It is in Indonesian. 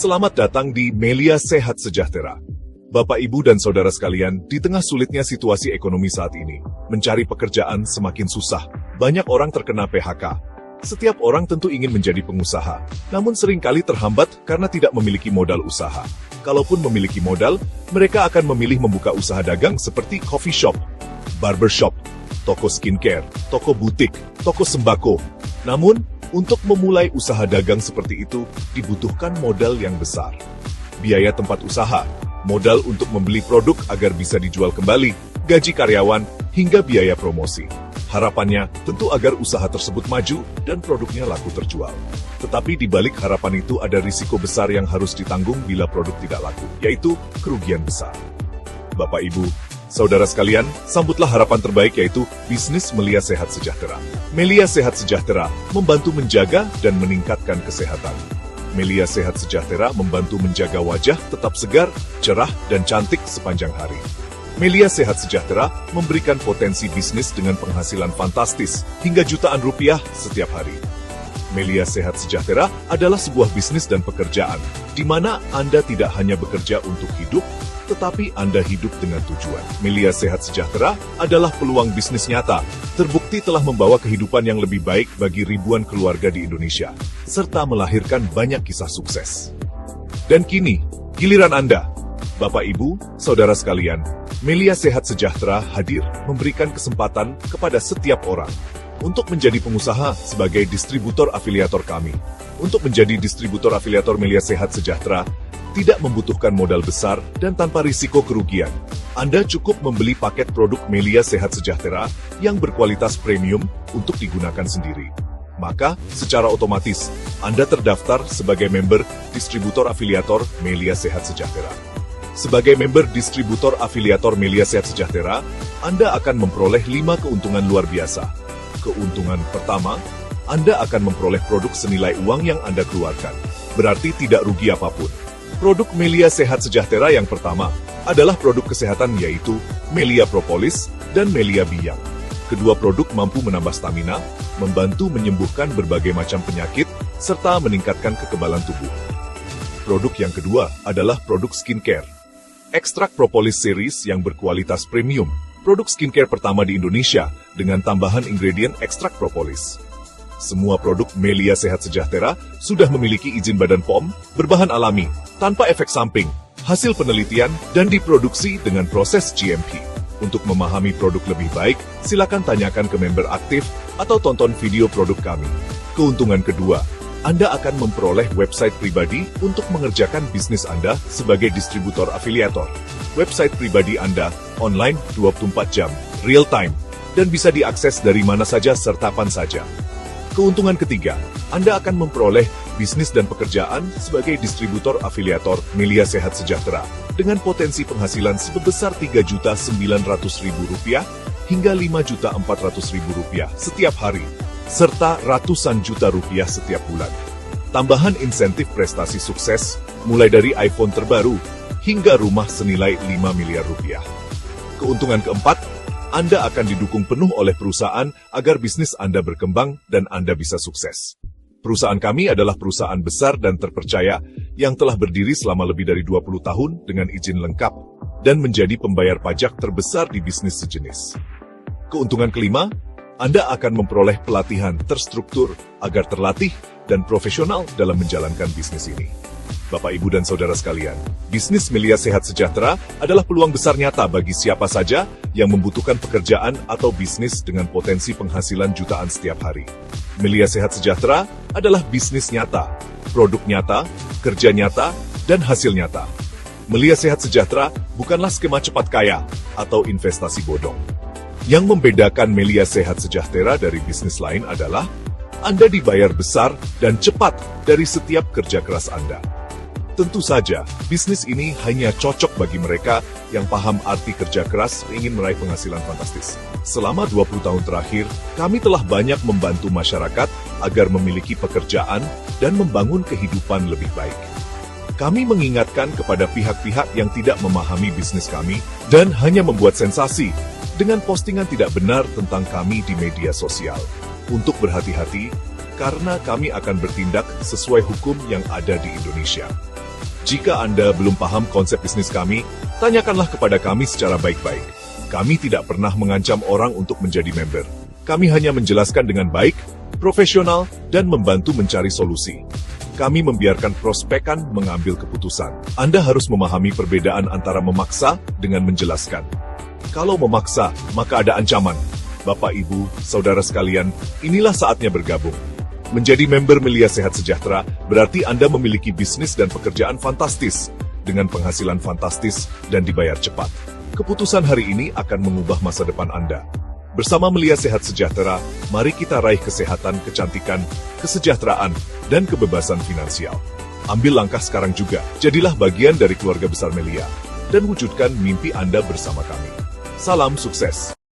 Selamat datang di Melia Sehat Sejahtera. Bapak, Ibu, dan Saudara sekalian, di tengah sulitnya situasi ekonomi saat ini, mencari pekerjaan semakin susah. Banyak orang terkena PHK. Setiap orang tentu ingin menjadi pengusaha, namun seringkali terhambat karena tidak memiliki modal usaha. Kalaupun memiliki modal, mereka akan memilih membuka usaha dagang seperti coffee shop, barbershop, toko skincare, toko butik, toko sembako. Namun, untuk memulai usaha dagang seperti itu, dibutuhkan modal yang besar. Biaya tempat usaha, modal untuk membeli produk agar bisa dijual kembali, gaji karyawan, hingga biaya promosi. Harapannya tentu agar usaha tersebut maju dan produknya laku terjual. Tetapi di balik harapan itu ada risiko besar yang harus ditanggung bila produk tidak laku, yaitu kerugian besar. Bapak, Ibu, Saudara sekalian, sambutlah harapan terbaik yaitu bisnis Melia Sehat Sejahtera. Melia Sehat Sejahtera membantu menjaga dan meningkatkan kesehatan. Melia Sehat Sejahtera membantu menjaga wajah tetap segar, cerah, dan cantik sepanjang hari. Melia Sehat Sejahtera memberikan potensi bisnis dengan penghasilan fantastis hingga jutaan rupiah setiap hari. Melia Sehat Sejahtera adalah sebuah bisnis dan pekerjaan, di mana Anda tidak hanya bekerja untuk hidup, tetapi Anda hidup dengan tujuan. Melia Sehat Sejahtera adalah peluang bisnis nyata, terbukti telah membawa kehidupan yang lebih baik bagi ribuan keluarga di Indonesia, serta melahirkan banyak kisah sukses. Dan kini, giliran Anda. Bapak, Ibu, Saudara sekalian, Melia Sehat Sejahtera hadir memberikan kesempatan kepada setiap orang untuk menjadi pengusaha sebagai distributor afiliator kami. Untuk menjadi distributor afiliator Melia Sehat Sejahtera, tidak membutuhkan modal besar dan tanpa risiko kerugian. Anda cukup membeli paket produk Melia Sehat Sejahtera yang berkualitas premium untuk digunakan sendiri. Maka, secara otomatis, Anda terdaftar sebagai member distributor afiliator Melia Sehat Sejahtera. Sebagai member distributor afiliator Melia Sehat Sejahtera, Anda akan memperoleh 5 keuntungan luar biasa. Keuntungan pertama, Anda akan memperoleh produk senilai uang yang Anda keluarkan. Berarti tidak rugi apapun. Produk Melia Sehat Sejahtera yang pertama adalah produk kesehatan yaitu Melia Propolis dan Melia Biang. Kedua produk mampu menambah stamina, membantu menyembuhkan berbagai macam penyakit, serta meningkatkan kekebalan tubuh. Produk yang kedua adalah produk skincare. Ekstrak Propolis Series yang berkualitas premium, produk skincare pertama di Indonesia dengan tambahan ingredient ekstrak propolis. Semua produk Melia Sehat Sejahtera sudah memiliki izin Badan POM, berbahan alami, tanpa efek samping, hasil penelitian, dan diproduksi dengan proses GMP. Untuk memahami produk lebih baik, silakan tanyakan ke member aktif atau tonton video produk kami. Keuntungan kedua, Anda akan memperoleh website pribadi untuk mengerjakan bisnis Anda sebagai distributor afiliator. Website pribadi Anda online 24 jam, real time, dan bisa diakses dari mana saja serta kapan saja. Keuntungan ketiga, Anda akan memperoleh bisnis dan pekerjaan sebagai distributor afiliator Melia Sehat Sejahtera dengan potensi penghasilan sebesar Rp3.900.000 hingga Rp5.400.000 setiap hari, serta ratusan juta rupiah setiap bulan. Tambahan insentif prestasi sukses, mulai dari iPhone terbaru hingga rumah senilai 5 miliar rupiah. Keuntungan keempat, Anda akan didukung penuh oleh perusahaan agar bisnis Anda berkembang dan Anda bisa sukses. Perusahaan kami adalah perusahaan besar dan terpercaya yang telah berdiri selama lebih dari 20 tahun dengan izin lengkap dan menjadi pembayar pajak terbesar di bisnis sejenis. Keuntungan kelima, Anda akan memperoleh pelatihan terstruktur agar terlatih dan profesional dalam menjalankan bisnis ini. Bapak, Ibu, dan Saudara sekalian, bisnis Melia Sehat Sejahtera adalah peluang besar nyata bagi siapa saja yang membutuhkan pekerjaan atau bisnis dengan potensi penghasilan jutaan setiap hari. Melia Sehat Sejahtera adalah bisnis nyata, produk nyata, kerja nyata, dan hasil nyata. Melia Sehat Sejahtera bukanlah skema cepat kaya atau investasi bodong. Yang membedakan Melia Sehat Sejahtera dari bisnis lain adalah Anda dibayar besar dan cepat dari setiap kerja keras Anda. Tentu saja, bisnis ini hanya cocok bagi mereka yang paham arti kerja keras dan ingin meraih penghasilan fantastis. Selama 20 tahun terakhir, kami telah banyak membantu masyarakat agar memiliki pekerjaan dan membangun kehidupan lebih baik. Kami mengingatkan kepada pihak-pihak yang tidak memahami bisnis kami dan hanya membuat sensasi dengan postingan tidak benar tentang kami di media sosial. Untuk berhati-hati, karena kami akan bertindak sesuai hukum yang ada di Indonesia. Jika Anda belum paham konsep bisnis kami, tanyakanlah kepada kami secara baik-baik. Kami tidak pernah mengancam orang untuk menjadi member. Kami hanya menjelaskan dengan baik, profesional, dan membantu mencari solusi. Kami membiarkan prospekan mengambil keputusan. Anda harus memahami perbedaan antara memaksa dengan menjelaskan. Kalau memaksa, maka ada ancaman. Bapak, Ibu, Saudara sekalian, inilah saatnya bergabung. Menjadi member Melia Sehat Sejahtera berarti Anda memiliki bisnis dan pekerjaan fantastis, dengan penghasilan fantastis dan dibayar cepat. Keputusan hari ini akan mengubah masa depan Anda. Bersama Melia Sehat Sejahtera, mari kita raih kesehatan, kecantikan, kesejahteraan, dan kebebasan finansial. Ambil langkah sekarang juga, jadilah bagian dari keluarga besar Melia, dan wujudkan mimpi Anda bersama kami. Salam sukses!